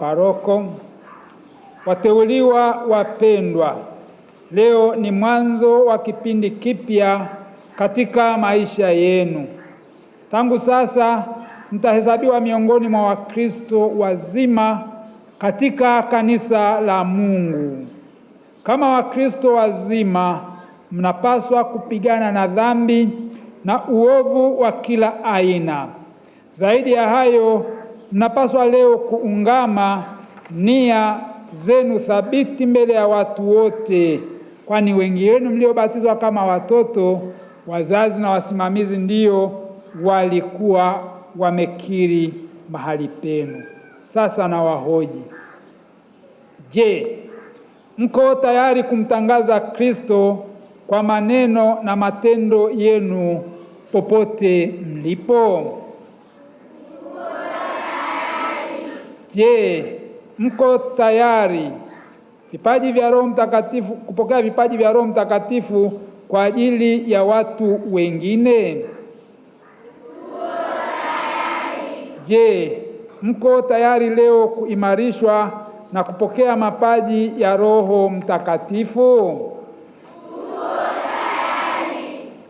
Paroko, wateuliwa wapendwa, leo ni mwanzo wa kipindi kipya katika maisha yenu. Tangu sasa mtahesabiwa miongoni mwa Wakristo wazima katika kanisa la Mungu. Kama Wakristo wazima, mnapaswa kupigana na dhambi na uovu wa kila aina. Zaidi ya hayo, mnapaswa leo kuungama nia zenu thabiti mbele ya watu wote, kwani wengi wenu mliobatizwa kama watoto, wazazi na wasimamizi ndio walikuwa wamekiri mahali penu. Sasa na wahoji, je, mko tayari kumtangaza Kristo kwa maneno na matendo yenu popote mlipo? Je, mko tayari kupokea vipaji vya Roho Mtakatifu kwa ajili ya watu wengine? Je, mko tayari leo kuimarishwa na kupokea mapaji ya Roho Mtakatifu?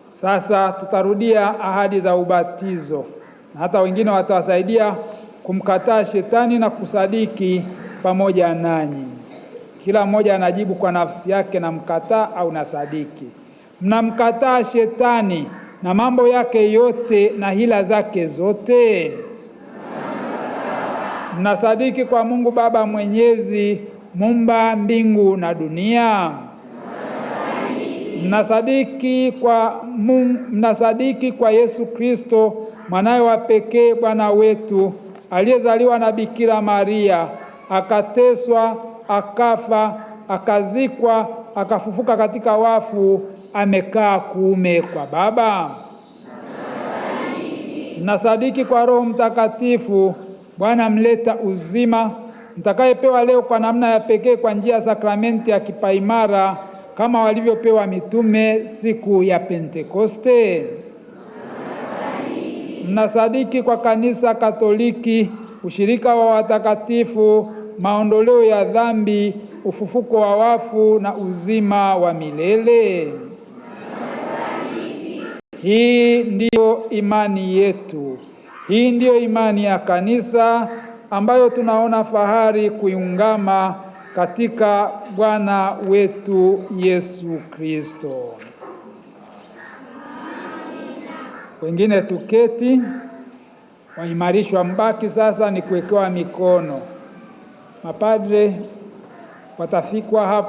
Sasa tutarudia ahadi za ubatizo, na hata wengine watawasaidia kumkataa shetani na kusadiki pamoja nanyi. Kila mmoja anajibu kwa nafsi yake, na mkataa au nasadiki. Mnamkataa shetani na mambo yake yote na hila zake zote. Mnasadiki kwa Mungu Baba Mwenyezi, muumba mbingu na dunia. Mnasadiki kwa Yesu Kristo, mwanawe wa pekee, Bwana wetu, aliyezaliwa na Bikira Maria, akateswa, akafa, akazikwa, akafufuka katika wafu, amekaa kuume kwa Baba. Mnasadiki kwa Roho Mtakatifu, Bwana mleta uzima, mtakayepewa leo kwa namna ya pekee kwa njia ya sakramenti ya kipaimara, kama walivyopewa mitume siku ya Pentekoste. Mnasadiki kwa Kanisa Katoliki, ushirika wa watakatifu, maondoleo ya dhambi, ufufuko wa wafu na uzima wa milele. Hii ndiyo imani yetu. Hii ndiyo imani ya kanisa ambayo tunaona fahari kuiungama katika Bwana wetu Yesu Kristo. Wengine tuketi, waimarishwa mbaki sasa ni kuwekewa mikono. Mapadre watafikwa hapa.